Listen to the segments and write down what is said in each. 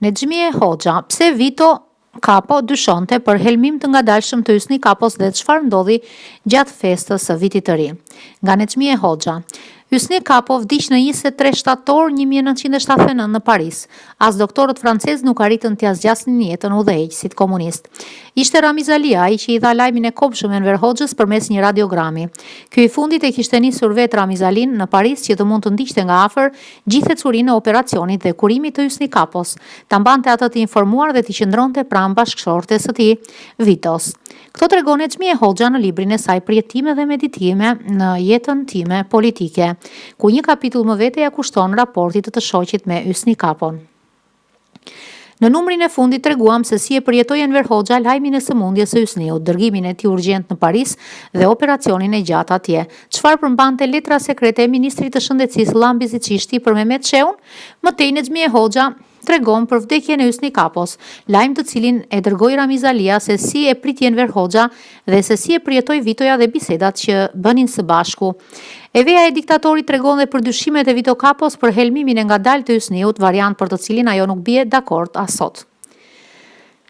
Hysni Hoxha, Pse Vito Kapo dyshonte për helmim të ngadalshëm të Hysni Kapos dhe çfarë ndodhi gjatë festës së Vitit të Ri. Nga Hysni Hoxha. Hysni Kapos vdiq në 23 shtator 1979 në Paris. As doktorët francezë nuk arritën t'ia zgjasnin jetën udhëheqësit komunist. Ishte Ramiz Aliaj që i dha lajmin e kopshëm Enver Hoxhës përmes një radiogrami. Ky i fundit e kishte nisur vetë Ramiz Alin në Paris që të mund të ndiqte nga afër gjithë ecurinë e operacionit dhe kurimit të Hysni Kapos, ta mbante atë të informuar dhe t'i qëndronte pranë bashkëshortes së tij, Vitos. Këto tregon Hysni Hoxha në librin e saj Përjetime dhe meditime në jetën time politike, ku një kapitull më vete ja kushton raportit të shoqit me Hysni Kapon. Në numrin e fundit treguam se si e përjetoi Enver Hoxha lajmin e sëmundjes së Hysniut, dërgimin e tij urgjent në Paris dhe operacionin e gjatë atje. Çfarë përmbante letra sekrete e ministrit të shëndetësisë Llambizit Çishti për Mehmet Çeun? Mëtej Hysni Hoxha tregon për vdekjen e Hysni Kapos, lajm të cilin e dërgoi Ramiz Alia se si e priti Enver Hoxha dhe se si e përjetoi Vitoja dhe bisedat që bënin së bashku. Veja e diktatorit tregon dhe për dyshimet e Vito Kapos për helmimin e ngadalë të Hysniut, variant për të cilin ajo nuk bie dakord as sot.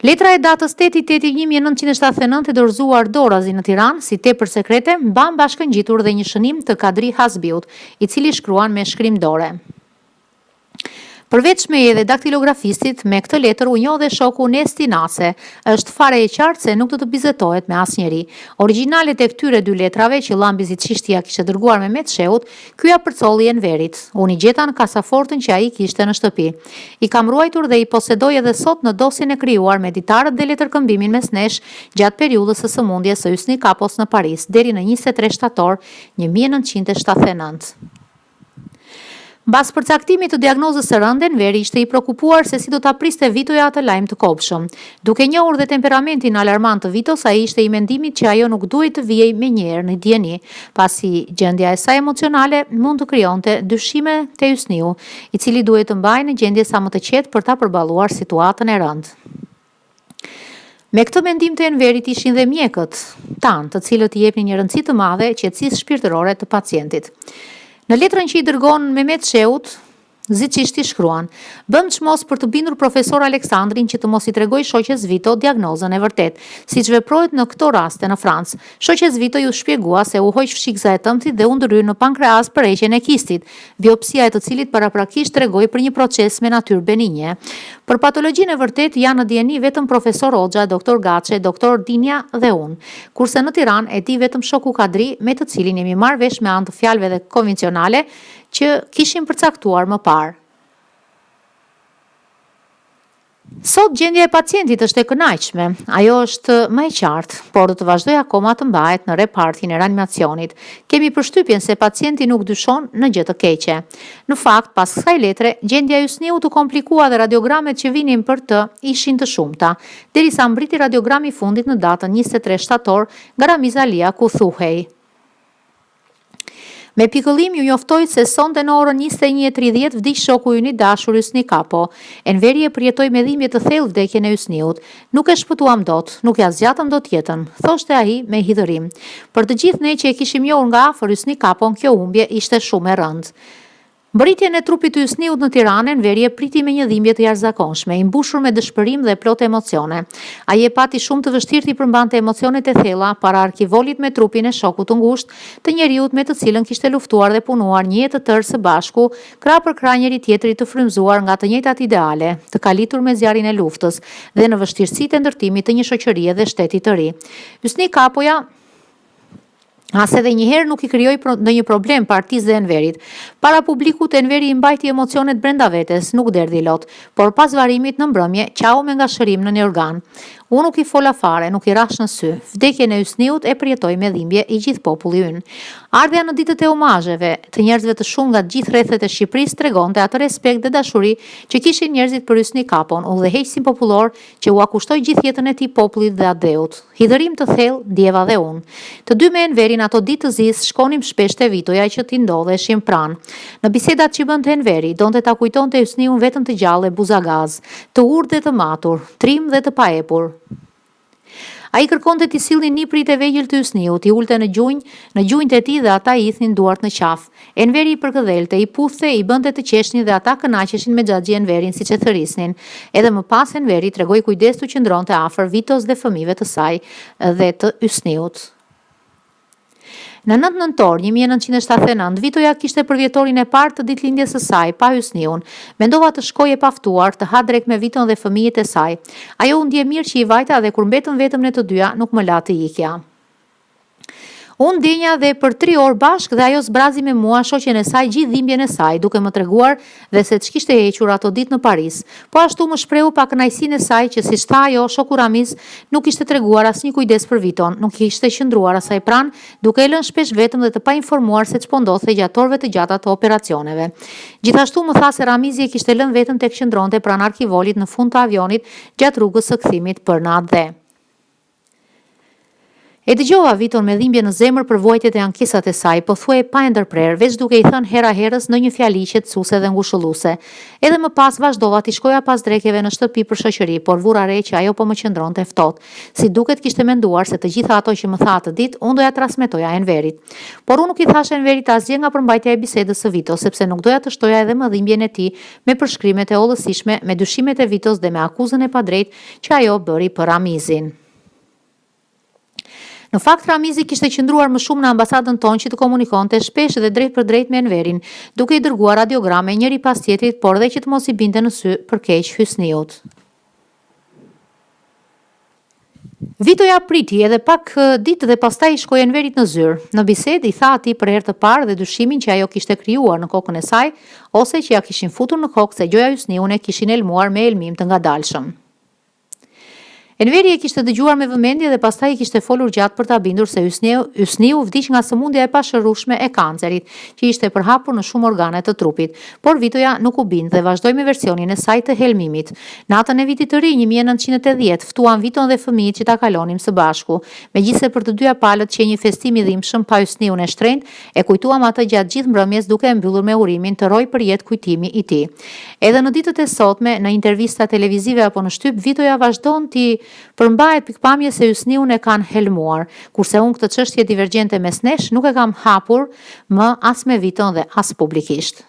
Letra e datës 8/8/1979 e dorëzuar Dorazi në Tiranë si tepër sekrete mban bashkëngjitur dhe një shënim të Kadri Hasbiut, i cili shkruan me shkrim dore. Përveç meje dhe daktilografistit, me këtë letër u njoh dhe shoku Nesti Nase. Është fare e qartë se nuk do të bizetohet me asnjëri. Originalet e këtyre dy letrave që Llambizit Çishti ja kishte dërguar Mehmet Çeut, ky ja përcolli Enverit. Unë i gjeta në kasafortën që ai kishte në shtëpi. I kam ruajtur dhe i posedoj edhe sot në dosjen e krijuar me ditarët dhe letërkëmbimin mes nesh gjatë periudhës së sëmundjes së Hysni Kapos në Paris deri në 23 shtator 1979. Mbas përcaktimit të diagnozës së rënde, Enveri ishte i prekupuar se si do ta priste Vitoja atë lajm të kopshëm. Duke njohur dhe temperamentin alarmant të Vitos, ai ishte i mendimit që ajo nuk duhej të vijej menjëherë në dieni, pasi gjendja e saj emocionale mund të krijonte dyshime te Hysniu, i cili duhej të mbajë në gjendje sa më të qetë për ta përballuar situatën e rëndë. Me këtë mendim të Enverit ishin dhe mjekët tanë, të cilët i jepnin një rëndësi të madhe qetësisë shpirtërore të pacientit. Në letrën që i dërgon Mehmet Çeut, Çishti shkruan: "Bëm çmos për të bindur profesor Aleksandrin që të mos i tregoj shoqes Vito diagnozën e vërtet, siç veprohet në këto raste në Francë. Shoqes Vito ju shpjegua se u hoq fshikza e tëmtit dhe u ndryer në pankreas për heqjen e kistit, biopsia e të cilit paraprakisht tregoi për një proces me natyrë benigне. Për patologjinë e vërtet janë në dieni vetëm profesor Hoxha, doktor Gaçe, doktor Dinja dhe unë, kurse në Tiranë e di vetëm shoku Kadri, me të cilin jemi marrë vesh me anë të fjalëve dhe konvencionale që kishim përcaktuar më parë." Sot gjendja e pacientit është e kënaqshme, ajo është më e qartë, por do të vazhdoj akoma të mbahet në repartin e reanimacionit. Kemi përshtypjen se pacienti nuk dyshon në gjë të keqe. Në fakt, pas kësaj letre, gjendja e Hysniut u komplikua dhe radiogramet që vinin për të ishin të shumta, derisa mbriti radiogrami i fundit në datën 23 shtator nga Ramiz Alia ku thuhej: "Me pikëllim ju njoftoj se sonte në orën 21:30 vdiq shoku ynë i dashur Hysni Kapo. Enveri e përjetoi me dhimbje të thellë vdekjen e Hysniut. Nuk e shpëtuam dot, nuk ja zgjatëm dot jetën", thoshte ai me hidhërim. Për të gjithë ne që e kishim njohur nga afër Hysni Kapon, kjo humbje ishte shumë e rëndë. Mbritjen e trupit të Hysniut në Tiranë, Enveri e priti me një dhimbje të jashtëzakonshme, i mbushur me dëshpërim dhe plot emocione. Ai e pati shumë të vështirë të përmbante emocionet e thella para arkivolit me trupin e shokut të ngushtë, të njeriut me të cilën kishte luftuar dhe punuar një jetë të tërë së bashku, krah për krah njëri tjetrit të frymzuar nga të njëjtat ideale, të kalitur me zjarrin e luftës dhe në vështirësitë e ndërtimit të një shoqërie dhe shteti të ri. Hysni Kapoja as edhe njëherë nuk i krijoi ndonjë problem partisë dhe Enverit. Para publikut Enveri i mbajti emocionet brenda vetes, nuk derdhi lot, por pas varimit në mbrëmje, Ciao me ngashërim në një organ. Unë nuk i fola fare, nuk i rash në sy. Vdekjen e Hysniut e përjetoi me dhimbje i gjithë populli ynë. Ardhja në ditët e omazheve të njerëzve të shumë nga gjithë rrethet e Shqipërisë tregonte atë respekt dhe dashuri që kishin njerëzit për Hysni Kapon, udhëheqësin popullor që u akushtoi gjithë jetën e tij popullit dhe adeut. Hidhërim të thellë ndjeva dhe unë. Të dy me Enverin ato ditë të zis shkonim shpesh te Vitoja që t'i ndodheshim pranë. Në bisedat që bënte Enveri, donte ta kujtonte Hysniun vetëm të gjallë e buzagaz, të urtë dhe të matur, trim dhe të paepur. Ai kërkonte t'i sillnin niprit e vegjël të Hysniut, i ulte në gjunjt e tij dhe ata i ithnin duart në qafë. Enveri i përkëdhelte, i puthte, i bënte të qeshnin dhe ata kënaqeshin me xhaxhi Enverin siç e thërrisnin. Edhe më pas Enveri tregoi kujdes të qëndronte afër Vitos dhe fëmijëve të saj dhe të Hysniut. Në 9 nëntor 1979, Vitoja kishte për vjetorin e parë të ditëlindjes së saj pa Hysniun. Mendova të shkojë pa ftuar, të ha drek me Viton dhe fëmijët e saj. Ajo u ndje mirë që i vajta dhe kur mbetën vetëm ne të dyja, nuk më la të ikja. Unë ndjenja dhe për 3 orë bashk dhe ajo zbrazi me mua shoqen e saj gjithë dhimbjen e saj, duke më treguar dhe se ç'kishte hequr ato ditë në Paris. Po ashtu më shprehu pa kënaqësinë e saj që siç tha ajo, shoku Ramiz nuk kishte treguar asnjë kujdes për Viton, nuk kishte qëndruar asaj pranë, duke e lënë shpesh vetëm dhe të painformuar se ç'po ndodhte gjatë orëve të gjata të operacioneve. Gjithashtu më tha se Ramizi e kishte lënë vetëm tek qëndronte pranë arkivolit në fund të avionit gjatë rrugës së kthimit për në atë dhe. E dëgjova Viton me dhimbje në zemër për vojtjet e ankesat e saj, po thuaj pa e ndërprer, veç duke i thënë hera herës në një fjali qetësuese dhe ngushëlluese. Edhe më pas vazhdova t'i shkoja pas drekjeve në shtëpi për shoqëri, por vura re që ajo po më qëndronte ftohtë. Si duket kishte menduar se të gjitha ato që më tha atë ditë, unë doja transmetoja Enverit. Por unë nuk i thasha Enverit asgjë nga përmbajtja e bisedës së Vitos, sepse nuk doja të shtoja edhe më dhimbjen e tij me përshkrimet e hollësishme, me dyshimet e Vitos dhe me akuzën e padrejtë që ajo bëri për Ramizin. Në fakt, Ramizi kishte qëndruar më shumë në ambasadën tonë që të komunikonte shpesh dhe drejt për drejt me Enverin, duke i dërguar radiograme njëri pas tjetrit, por dhe që të mos i binte në sy për keq Hysniut. Vitoja priti edhe pak ditë dhe pastaj i shkoi Enverit në zyrë. Në bisedë i tha atij për herë të parë dhe dyshimin që ajo kishte krijuar në kokën e saj, ose që ja kishin futur në kokë se gjoja Hysniun e kishin helmuar me helmim të ngadalshëm. Enveri e kishte dëgjuar me vëmendje dhe pastaj i kishte folur gjatë për ta bindur se Hysniu vdiq nga sëmundja e pashërueshme e kancerit, që ishte përhapur në shumë organe të trupit, por Vitoja nuk u bind dhe vazhdoi me versionin e saj të helmimit. Natën e vitit të ri 1980 ftuan Viton dhe fëmijët që ta kalonim së bashku. Megjithse për të dyja palët që një festim i dhimbshëm pa Hysniun e shtrenjtë, e kujtuam atë gjatë gjithë mbrëmjes duke e mbyllur me urimin të roj për jetë kujtimi i tij. Edhe në ditët e sotme, në intervista televizive apo në shtyp, Vitoja vazhdon ti përmbahet pikpamje se Hysniun e kanë helmuar, kurse unë këtë çështje divergjente mes nesh nuk e kam hapur më as me Viton dhe as publikisht.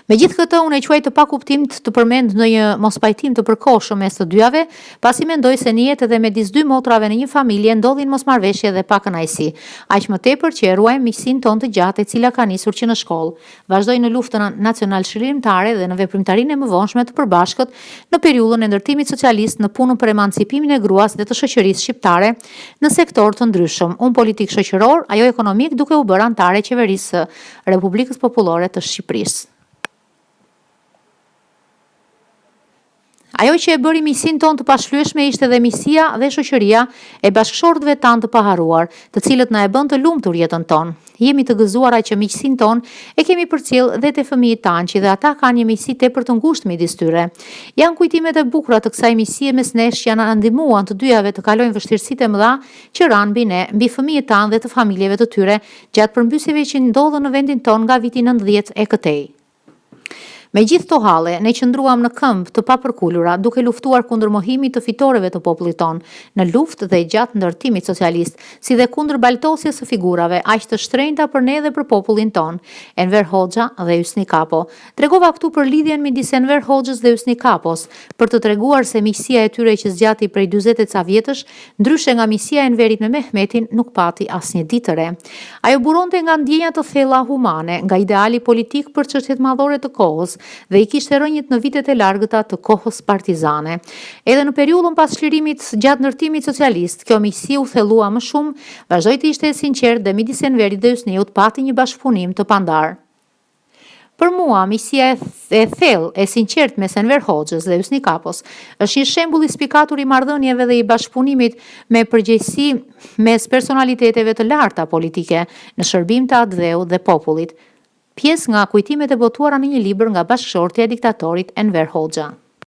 Me gjithë këtë, unë e quaj të pakuptimt të përmend në një mospajtim të përkohshëm mes të dyave, pasi mendoj se në jetë edhe midis dy motrave në një familje ndodhin mosmarrveshje dhe pakënaqësi, aq më tepër që e ruajmë miqsinë tonë të gjatë e cila ka nisur që në shkollë. Vazhdoi në luftën nacional shërimtare dhe në veprimtarinë e mëvonshme të përbashkët në periudhën e ndërtimit socialist, në punën për emancipimin e gruas dhe të shoqërisë shqiptare në sektor të ndryshëm, unë politik shoqëror, ajo ekonomik, duke u bërë anëtare e qeverisë së Republikës Popullore të Shqipërisë. Ajo që e bëri miqsinë tonë të pashflyeshme ishte dhe miqësia dhe shoqëria e bashkëshortëve tanë të paharuar, të cilët na e bën të lumtur jetën tonë. Jemi të gëzuara që miqësinë tonë e kemi përcjell dhe te fëmijët tanë, që dhe ata kanë një miqësi tepër të ngushtë midis tyre. Janë kujtimet e bukura të kësaj miqësie mes nesh që na ndihmuan të dyjave të kalojnë vështirësitë e mëdha që ranë mbi ne, mbi fëmijët tanë dhe të familjeve të tyre gjatë përmbysjeve që ndodhen në vendin tonë nga viti 90 e këtej. Me gjithë to halle, ne qëndruam në këmbë të papërkullura, duke luftuar kundër mohimit të fitoreve të popullit ton, në luftë dhe gjatë ndërtimit socialist, si dhe kundër baltosjes së figurave, aq të shtrenjta për ne dhe për popullin ton, Enver Hoxha dhe Hysni Kapo. Tregova këtu për lidhjen midis Enver Hoxhës dhe Hysni Kapos, për të treguar se miqësia e tyre që zgjati prej 40 e ca vjetësh, ndryshe nga miqësia e Enverit me Mehmetin, nuk pati asnjë ditë të re. Ajo buronte nga ndjenja të thella humane, nga ideali politik për çështjet madhore të kohës, dhe i kishte rënjët në vitet e largëta të kohës partizane. Edhe në periudhën pas çlirimit gjatë ndërtimit socialist, kjo miqësi u thellua më shumë, vazhdoi të ishte e sinqertë dhe midis Enverit dhe Hysniut pati një bashkëpunim të pandar. Për mua, miqësia e thellë e sinqertë mes Enver Hoxhës dhe Hysni Kapos është një shembull i spikatur i marrëdhënieve dhe i bashkëpunimit me përgjegjësi mes personaliteteve të larta politike në shërbim të atdheut dhe popullit. Pjesë nga kujtimet e botuara në një libër nga bashkëshortja e diktatorit Enver Hoxha.